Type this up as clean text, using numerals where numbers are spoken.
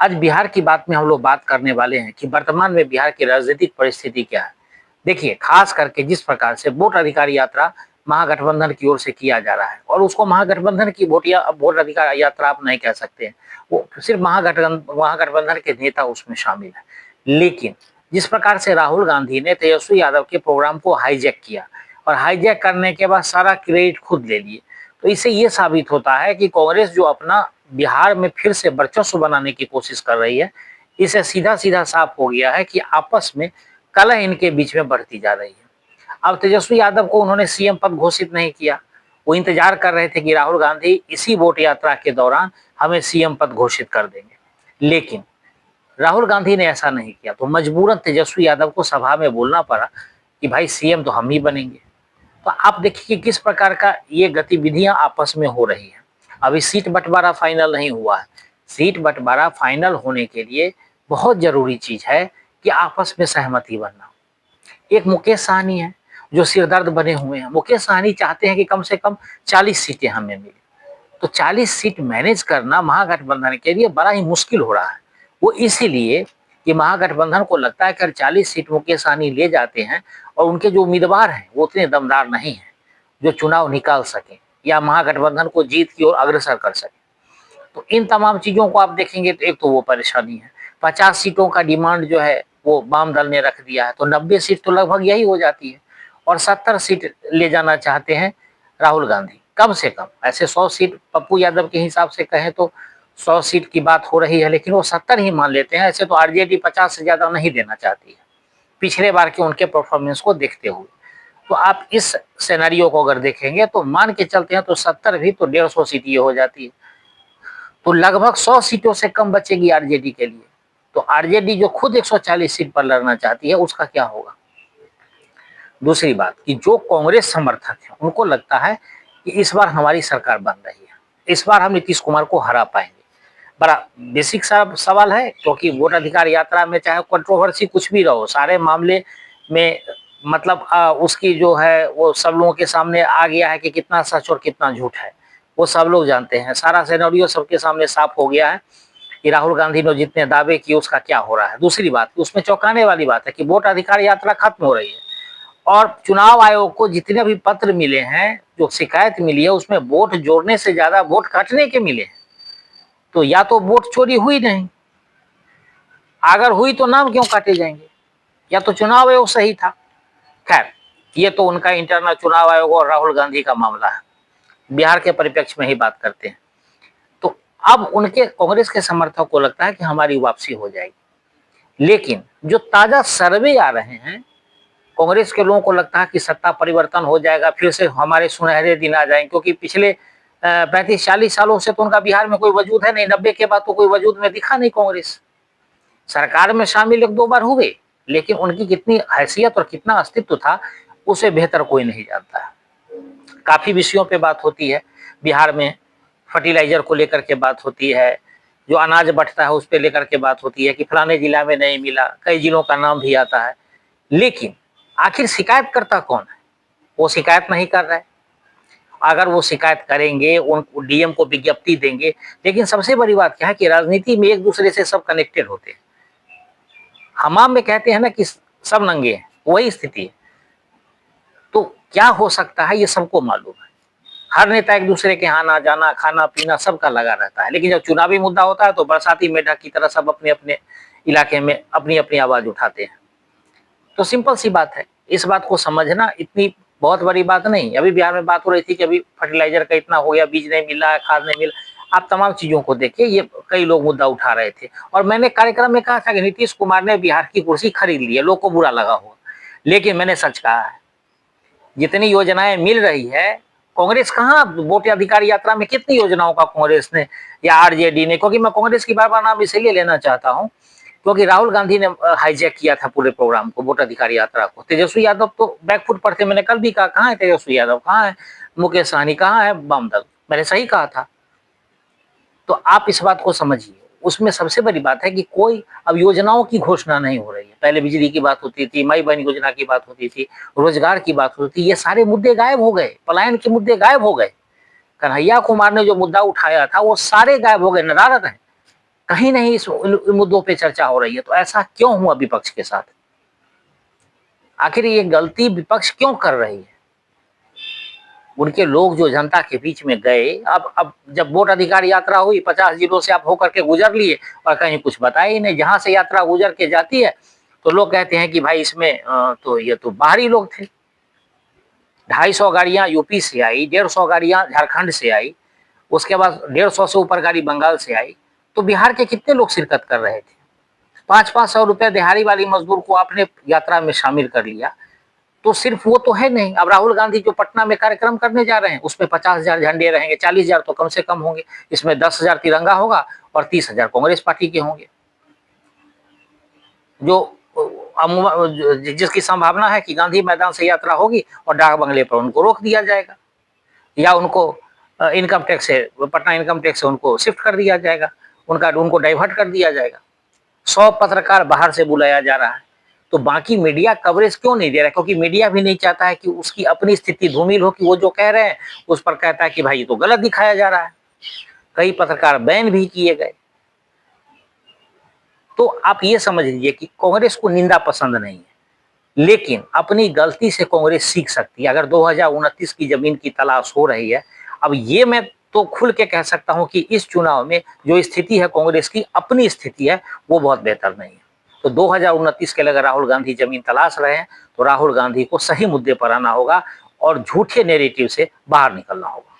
आज बिहार की बात में हम लोग बात करने वाले हैं कि वर्तमान में बिहार की राजनीतिक परिस्थिति क्या है। देखिए, खास करके जिस प्रकार से वोट अधिकार यात्रा महागठबंधन की ओर से किया जा रहा है, और उसको महागठबंधन की वोट अधिकार यात्रा आप नहीं कह सकते हैं। वो सिर्फ महागठबंधन के नेता उसमें शामिल है। लेकिन जिस प्रकार से राहुल गांधी ने तेजस्वी यादव के प्रोग्राम को हाईजैक किया और हाईजैक करने के बाद सारा क्रेडिट खुद ले लिए, तो इससे ये साबित होता है कि कांग्रेस जो अपना बिहार में फिर से वर्चस्व बनाने की कोशिश कर रही है, इसे सीधा सीधा साफ हो गया है कि आपस में कलह इनके बीच में बढ़ती जा रही है। अब तेजस्वी यादव को उन्होंने सीएम पद घोषित नहीं किया। वो इंतजार कर रहे थे कि राहुल गांधी इसी वोट यात्रा के दौरान हमें सीएम पद घोषित कर देंगे, लेकिन राहुल गांधी ने ऐसा नहीं किया, तो मजबूरन तेजस्वी यादव को सभा में बोलना पड़ा कि भाई सीएम तो हम ही बनेंगे। तो आप देखिए कि किस प्रकार का ये गतिविधियां आपस में हो रही हैं। अभी सीट बंटवारा फाइनल नहीं हुआ है। सीट बंटवारा फाइनल होने के लिए बहुत जरूरी चीज है कि आपस में सहमति बनना। एक मुकेश सहनी है जो सिरदर्द बने हुए हैं। मुकेश सहनी चाहते हैं कि कम से कम 40 सीटें हमें मिले, तो 40 सीट मैनेज करना महागठबंधन के लिए बड़ा ही मुश्किल हो रहा है। वो इसीलिए कि महागठबंधन को लगता है कि 40 सीट मुकेश सहनी ले जाते हैं और उनके जो उम्मीदवार हैं वो उतने दमदार नहीं हैं जो चुनाव निकाल सकें या महागठबंधन को जीत की ओर अग्रसर कर सकें। तो इन तमाम चीजों को आप देखेंगे तो एक तो वो परेशानी है। 50 सीटों का डिमांड जो है वो वाम दल ने रख दिया है, तो 90 सीट तो लगभग यही हो जाती है। और 70 सीट ले जाना चाहते हैं राहुल गांधी, कम से कम। ऐसे 100 सीट पप्पू यादव के हिसाब से कहें तो 100 सीट की बात हो रही है, लेकिन वो 70 ही मान लेते हैं। ऐसे तो आरजेडी 50 से ज्यादा नहीं देना चाहती है पिछले बार के उनके परफॉर्मेंस को देखते हुए। तो आप इस सिनेरियो को अगर देखेंगे तो मान के चलते हैं तो 70 भी तो 150 सीट ये हो जाती है, तो लगभग 100 सीटों से कम बचेगी आरजेडी के लिए। तो आरजेडी जो खुद 140 सीट पर लड़ना चाहती है उसका क्या होगा। दूसरी बात कि जो कांग्रेस समर्थक हैं उनको लगता है कि इस बार हमारी सरकार बन रही है, इस बार हम नीतीश कुमार को हरा पाएंगे। बड़ा बेसिक सा सवाल है, क्योंकि वोट अधिकार यात्रा में चाहे कंट्रोवर्सी कुछ भी रहो, सारे मामले में मतलब उसकी जो है वो सब लोगों के सामने आ गया है कि कितना सच और कितना झूठ है, वो सब लोग जानते हैं। सारा सिनेरियो सबके सामने साफ हो गया है कि राहुल गांधी ने जितने दावे किए उसका क्या हो रहा है। दूसरी बात, उसमें चौंकाने वाली बात है कि वोट अधिकार यात्रा खत्म हो रही है और चुनाव आयोग को जितने भी पत्र मिले हैं, जो शिकायत मिली है, उसमें वोट जोड़ने से ज्यादा वोट काटने के मिले हैं। तो या तो वोट चोरी हुई नहीं, अगर हुई तो नाम क्यों काटे जाएंगे, या तो चुनाव आयोग सही था। खैर, ये तो उनका इंटरनल चुनाव आयोग और राहुल गांधी का मामला है। बिहार के परिप्रेक्ष्य में ही बात करते हैं। तो अब उनके कांग्रेस के समर्थक को लगता है कि हमारी वापसी हो जाएगी, लेकिन जो ताजा सर्वे आ रहे हैं, कांग्रेस के लोगों को लगता है कि सत्ता परिवर्तन हो जाएगा, फिर से हमारे सुनहरे दिन आ जाएंगे, क्योंकि पिछले 35-40 सालों से तो उनका बिहार में कोई वजूद है नहीं। 90 के बाद तो कोई वजूद में दिखा नहीं। कांग्रेस सरकार में शामिल 1-2 बार हुए, लेकिन उनकी कितनी हैसियत और कितना अस्तित्व था उसे बेहतर कोई नहीं जानता है। काफी विषयों पे बात होती है बिहार में, फर्टिलाइजर को लेकर के बात होती है, जो अनाज बंटता है उस पर लेकर के बात होती है कि फलाने जिला में नहीं मिला, कई जिलों का नाम भी आता है। लेकिन आखिर शिकायत करता कौन है, वो शिकायत नहीं कर रहा है। अगर वो शिकायत करेंगे, उन डीएम को विज्ञप्ति देंगे, लेकिन सबसे बड़ी बात क्या है कि राजनीति में एक दूसरे से सब कनेक्टेड होते हैं। हमाम में कहते हैं ना कि सब नंगे हैं, वही स्थिति है। तो क्या हो सकता है ये सबको मालूम है। हर नेता एक दूसरे के यहाँ आना जाना, खाना पीना सबका लगा रहता है, लेकिन जब चुनावी मुद्दा होता है तो बरसाती मेढक की तरह सब अपने अपने इलाके में अपनी अपनी आवाज उठाते हैं। तो सिंपल सी बात है, इस बात को समझना इतनी बहुत बड़ी बात नहीं। अभी बिहार में बात हो रही थी कि अभी फर्टिलाइजर का इतना हो गया, बीज नहीं मिल रहा है, खाद नहीं मिल। आप तमाम चीजों को देखिए, ये कई लोग मुद्दा उठा रहे थे, और मैंने कार्यक्रम में कहा था कि नीतीश कुमार ने बिहार की कुर्सी खरीद ली है। लोग को बुरा लगा हो, लेकिन मैंने सच कहा है, जितनी योजनाएं मिल रही है, कांग्रेस कहाँ वोट अधिकार यात्रा में कितनी योजनाओं का कांग्रेस ने या आरजेडी ने, क्योंकि मैं कांग्रेस की बार बार नाम इसलिए लेना चाहता हूँ क्योंकि राहुल गांधी ने हाईजैक किया था पूरे प्रोग्राम को, वोट अधिकार यात्रा को। तेजस्वी यादव तो बैकफुट पर थे। मैंने कल भी कहा, कहाँ है तेजस्वी यादव, कहाँ है मुकेश सहनी, कहाँ है वाम दल, मैंने सही कहा था। तो आप इस बात को समझिए। उसमें सबसे बड़ी बात है कि कोई अब योजनाओं की घोषणा नहीं हो रही है। पहले बिजली की बात होती थी, माई बहन योजना की बात होती थी, रोजगार की बात होती थी, ये सारे मुद्दे गायब हो गए, पलायन के मुद्दे गायब हो गए। कन्हैया कुमार ने जो मुद्दा उठाया था वो सारे गायब हो गए, नदारद है। कहीं नहीं इन मुद्दों पे चर्चा हो रही है। तो ऐसा क्यों हुआ विपक्ष के साथ? आखिर ये गलती विपक्ष क्यों कर रही है? उनके लोग जो जनता के बीच में गए, अब जब वोट अधिकार यात्रा हुई, 50 जिलों से आप होकर के गुजर लिए और कहीं कुछ बताया ही नहीं। जहां से यात्रा गुजर के जाती है तो लोग कहते हैं कि भाई इसमें तो ये तो बाहरी लोग थे। 250 गाड़ियां यूपी से आई, 150 गाड़ियां झारखंड से आई, उसके बाद 150 से ऊपर गाड़ी बंगाल से आई। तो बिहार के कितने लोग शिरकत कर रहे थे? 500-500 रुपए दिहाड़ी वाली मजदूर को आपने यात्रा में शामिल कर लिया। तो सिर्फ वो तो है नहीं, अब राहुल गांधी जो पटना में कार्यक्रम करने जा रहे हैं उसमें 50,000 झंडे रहेंगे, 40,000 तो कम से कम होंगे, इसमें 10,000 तिरंगा होगा और 30,000 कांग्रेस पार्टी के होंगे। जो जिसकी संभावना है कि गांधी मैदान से यात्रा होगी और डाक बंगले पर उनको रोक दिया जाएगा, या उनको इनकम टैक्स से, पटना इनकम टैक्स से उनको शिफ्ट कर दिया जाएगा, उनको डाइवर्ट कर दिया जाएगा। 100 पत्रकार बाहर से बुलाया जा रहा है। तो बाकी मीडिया कवरेज क्यों नहीं दे रहा है? क्योंकि मीडिया भी नहीं चाहता है कि उसकी अपनी स्थिति धूमिल हो, कि वो जो कह रहे हैं उस पर कहता है कि भाई ये तो गलत दिखाया जा रहा है। कई पत्रकार बैन भी किए गए। तो आप ये समझ लीजिए कि कांग्रेस को निंदा पसंद नहीं है, लेकिन अपनी गलती से कांग्रेस सीख सकती है। अगर 2029 की जमीन की तलाश हो रही है, अब ये मैं तो खुल के कह सकता हूं कि इस चुनाव में जो स्थिति है कांग्रेस की, अपनी स्थिति है, वो बहुत बेहतर नहीं है। तो 2029 के लिए अगर राहुल गांधी जमीन तलाश रहे हैं तो राहुल गांधी को सही मुद्दे पर आना होगा और झूठे नैरेटिव से बाहर निकलना होगा।